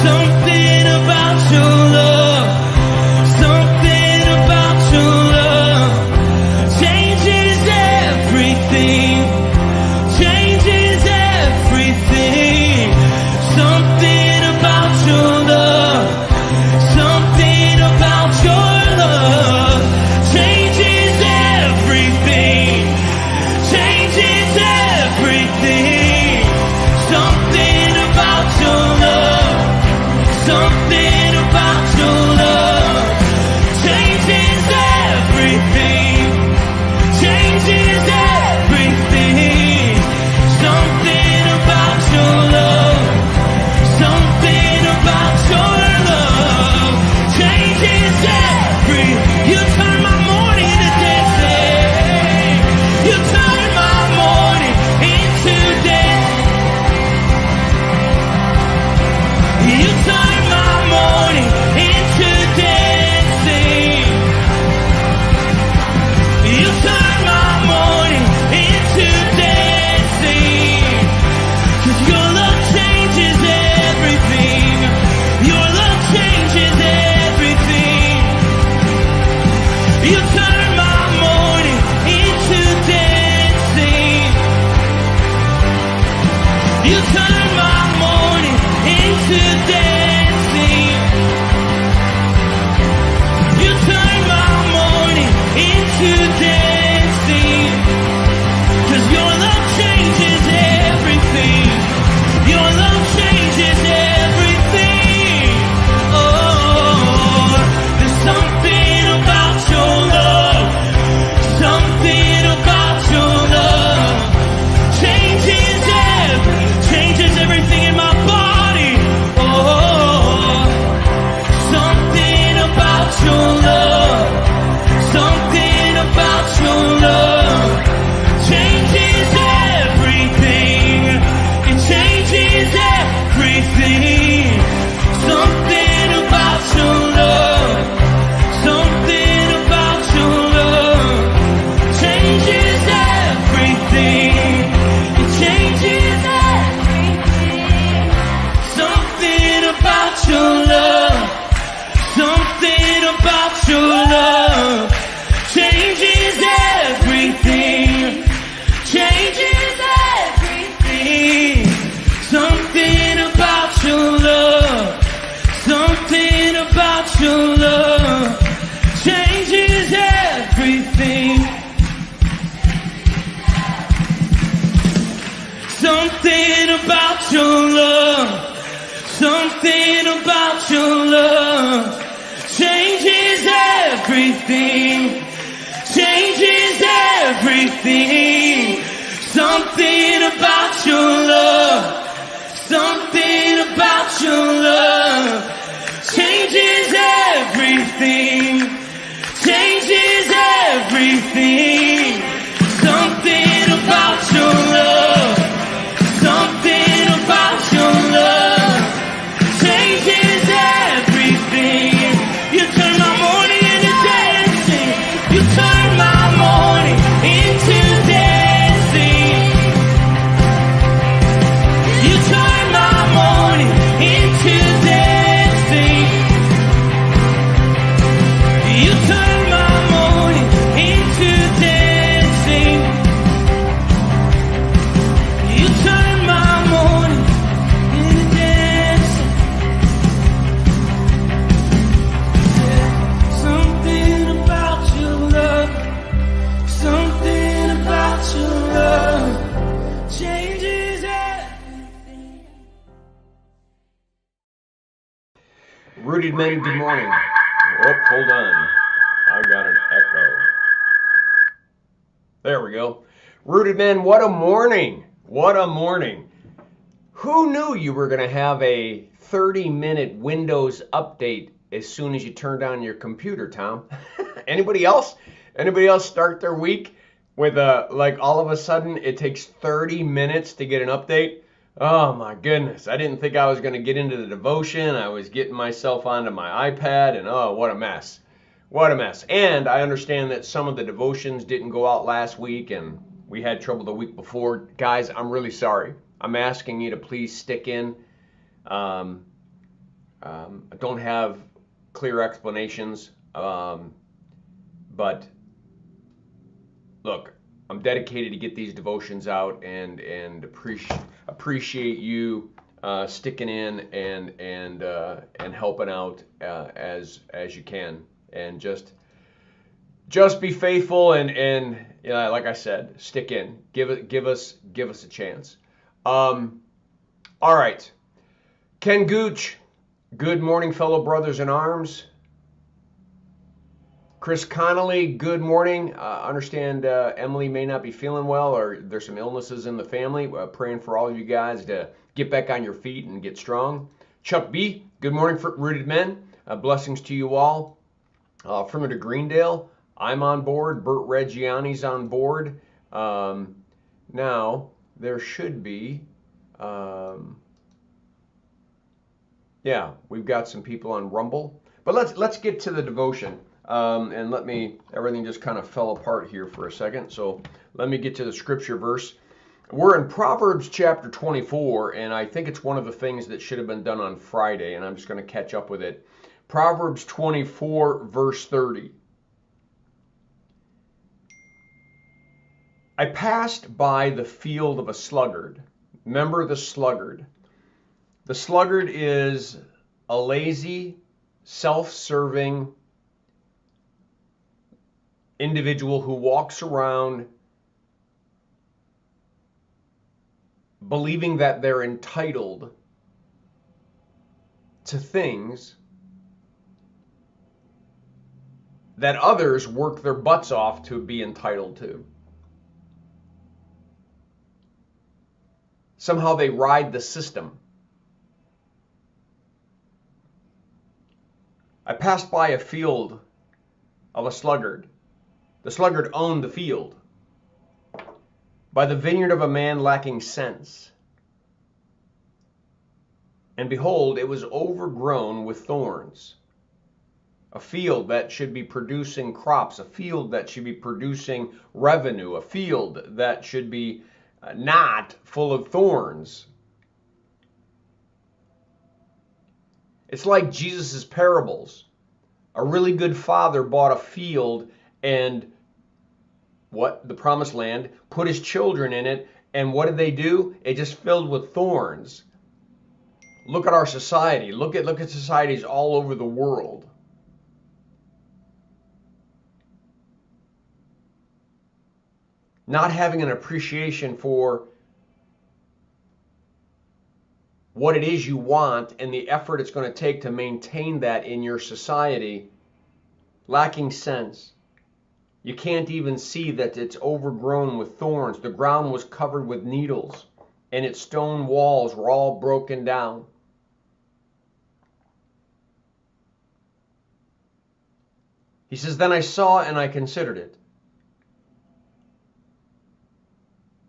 Something about your love, something about your love changes everything, changes everything. Something about your love, something about your love changes everything, changes everything. Something about your love, something about your love changes everything, changes everything. Something about your love, something about your love changes everything. You turn my morning into dancing. You turn my morning into dancing. You turn my morning into dancing. You turn my morning into dancing. 'Cause your love changes everything. Your love changes everything. You turn my morning into dancing. You turn my morning into dancing. You turn my morning into dancing. 'Cause your love changes everything. Your love changes everything. Oh, there's something about your love, something about your love changes everything in my body. Oh, something about your love, something about your love changes everything. It changes everything. Something about your love, something about your love changes everything. It changes everything. Something about your love, something about your love changes everything, changes everything. Something about your love, something about your love changes everything. Something about your love, something about your love changes everything, changes everything. Something about your love, something about your love changes everything, changes everything. Something about your love, something about your love changes everything. You turn my morning into dancing. You turn my morning into dancing. You turn my morning into dancing. You turn my morning into dancing. You turn my morning into dancing. Something about your love, something about your love changes everything. Rooted Men, good morning. Oh, hold on. I got an echo. There we go. Rooted Men, what a morning. What a morning. Who knew you were going to have a 30-minute Windows update as soon as you turned on your computer, Tom? Anybody else? Anybody else start their week with like all of a sudden it takes 30 minutes to get an update? Oh my goodness, I didn't think I was going to get into the devotion. I was getting myself onto my iPad and oh, what a mess. What a mess. And I understand that some of the devotions didn't go out last week and we had trouble the week before. Guys, I'm really sorry. I'm asking you to please stick in. I don't have clear explanations, but look, I'm dedicated to get these devotions out and appreciate you sticking in and helping out as you can, and just be faithful and like I said, stick in. Give us a chance. All right, Ken Gooch. Good morning, fellow brothers in arms. Chris Connolly, good morning. Understand Emily may not be feeling well, or there's some illnesses in the family. Praying for all of you guys to get back on your feet and get strong. Chuck B, good morning, for Rooted Men. Blessings to you all. From the Greendale, I'm on board. Bert Reggiani's on board. Now, there should be... yeah, we've got some people on Rumble. But let's get to the devotion. And everything just kind of fell apart here for a second. So let me get to the scripture verse. We're in Proverbs chapter 24, and I think it's one of the things that should have been done on Friday, and I'm just going to catch up with it. Proverbs 24, verse 30. I passed by the field of a sluggard. Remember the sluggard. The sluggard is a lazy, self-serving individual who walks around believing that they're entitled to things that others work their butts off to be entitled to. Somehow they ride the system. I passed by a field of a sluggard. The sluggard owned the field. By the vineyard of a man lacking sense. And behold, it was overgrown with thorns. A field that should be producing crops, a field that should be producing revenue, a field that should be not full of thorns. It's like Jesus' parables. A really good father bought a field and the promised land, put his children in it, and what did they do? It just filled with thorns. Look at our society. Look at societies all over the world. Not having an appreciation for what it is you want and the effort it's going to take to maintain that in your society, lacking sense. You can't even see that it's overgrown with thorns. The ground was covered with needles, and its stone walls were all broken down. He says, then I saw and I considered it.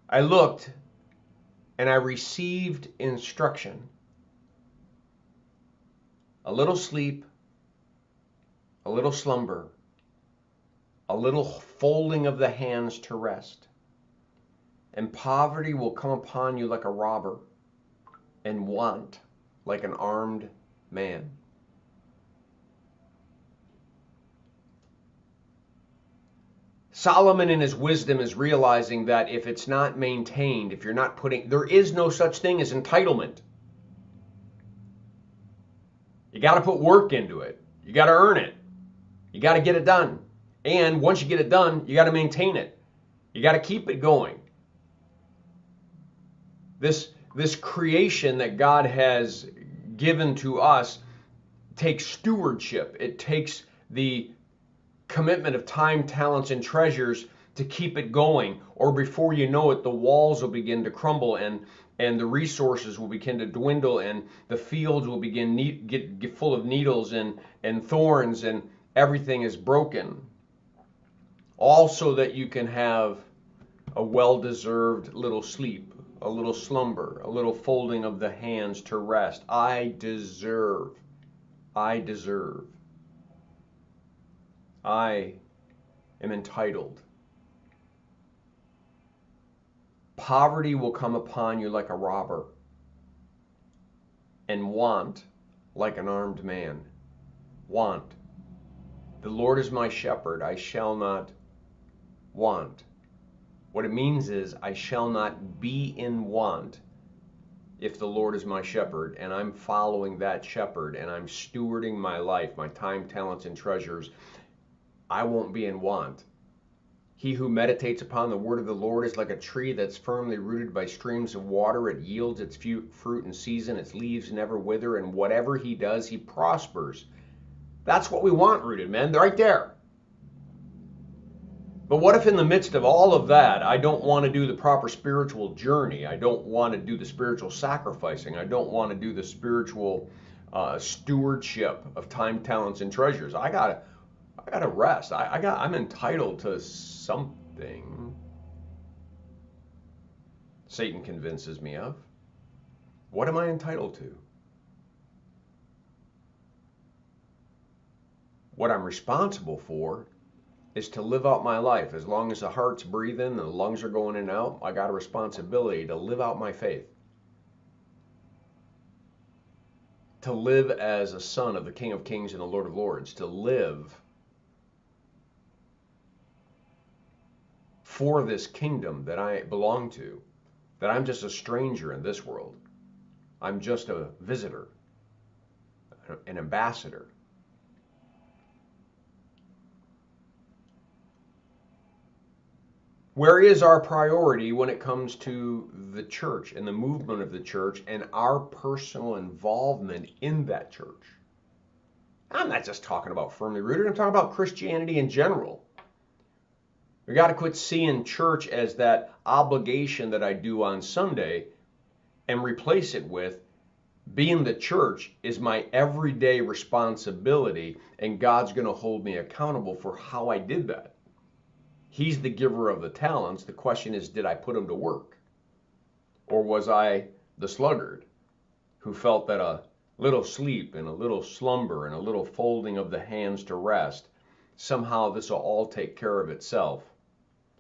I looked and I received instruction. A little sleep, a little slumber, a little folding of the hands to rest. And poverty will come upon you like a robber, and want like an armed man. Solomon in his wisdom is realizing that if it's not maintained, if you're not putting, there is no such thing as entitlement. You got to put work into it. You got to earn it. You got to get it done. And once you get it done, you got to maintain it. You got to keep it going. This creation that God has given to us takes stewardship. It takes the commitment of time, talents, and treasures to keep it going, or before you know it, the walls will begin to crumble and the resources will begin to dwindle and the fields will begin get full of needles and thorns and everything is broken. All so that you can have a well-deserved little sleep, a little slumber, a little folding of the hands to rest. I deserve. I am entitled. Poverty will come upon you like a robber. and want like an armed man. Want. The Lord is my shepherd, I shall not want. What it means is I shall not be in want if the Lord is my shepherd and I'm following that shepherd and I'm stewarding my life, my time, talents, and treasures. I won't be in want. He who meditates upon the word of the Lord is like a tree that's firmly rooted by streams of water. It yields its fruit in season, its leaves never wither, and whatever he does, he prospers. That's what we want, Rooted Men. They're right there. But what if in the midst of all of that, I don't want to do the proper spiritual journey? I don't want to do the spiritual sacrificing. I don't want to do the spiritual stewardship of time, talents, and treasures. I gotta rest. I'm entitled to something. Satan convinces me of. What am I entitled to? What I'm responsible for is to live out my life. As long as the heart's breathing and the lungs are going in and out, I got a responsibility to live out my faith. To live as a son of the King of Kings and the Lord of Lords. To live for this kingdom that I belong to. That I'm just a stranger in this world. I'm just a visitor, an ambassador. Where is our priority when it comes to the church and the movement of the church and our personal involvement in that church? I'm not just talking about Firmly Rooted, I'm talking about Christianity in general. We got to quit seeing church as that obligation that I do on Sunday and replace it with being the church is my everyday responsibility, and God's going to hold me accountable for how I did that. He's the giver of the talents. The question is, did I put them to work? Or was I the sluggard who felt that a little sleep and a little slumber and a little folding of the hands to rest, somehow this will all take care of itself,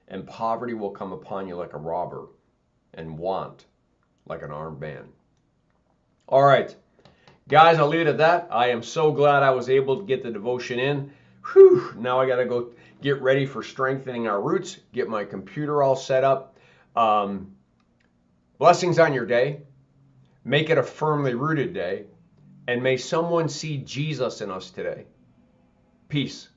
and poverty will come upon you like a robber, and want like an armed man. All right, guys, I'll leave it at that. I am so glad I was able to get the devotion in. Whew, now I got to go get ready for strengthening our roots, get my computer all set up. Blessings on your day. Make it a firmly rooted day. And may someone see Jesus in us today. Peace.